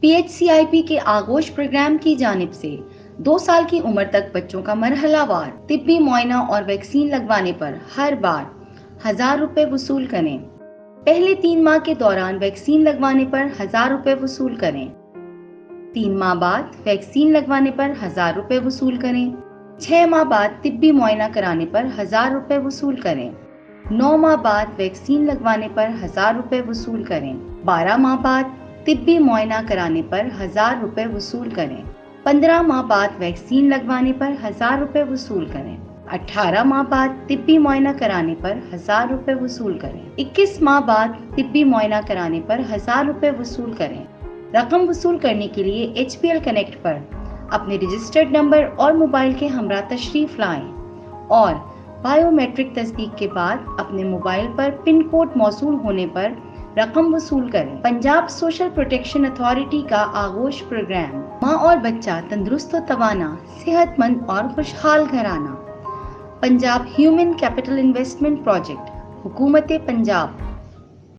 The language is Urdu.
PHCIP کے آغوش پروگرام کی جانب سے 2 سال کی عمر تک بچوں کا مرحلہ وار طبی معائنہ اور ویکسین لگوانے پر ہر بار 1000 روپے وصول کریں۔ پہلے 3 ماہ کے دوران ویکسین لگوانے پر 1000 روپے وصول کریں۔ 3 ماہ بعد ویکسین لگوانے پر 1000 روپے وصول کریں۔ 6 ماہ بعد طبی معائنہ کرانے پر 1000 روپے وصول کریں۔ 9 ماہ بعد ویکسین لگوانے پر 1000 روپے وصول کریں۔ 12 ماہ بعد طبی معائنہ کرانے پر 1000 روپے وصول کریں۔ 15 ماہ بعد ویکسین لگوانے پر 1000 روپے وصول کریں۔ 18 ماہ بعد طبی معائنہ کرانے پر 1000 روپے وصول کریں۔ 21 ماہ بعد طبی معائنہ کرانے پر 1000 روپے وصول کریں۔ رقم وصول کرنے کے لیے HPL کنیکٹ پر اپنے رجسٹرڈ نمبر اور موبائل کے ہمراہ تشریف لائیں اور بائیو میٹرک تصدیق کے بعد اپنے موبائل پر پن کوڈ موصول ہونے پر رقم وصول کریں۔ پنجاب سوشل پروٹیکشن اتھارٹی کا آغوش پروگرام، ماں اور بچہ تندرست و توانا، صحت مند اور خوشحال گھرانہ۔ Punjab human capital investment project, حکومت پنجاب۔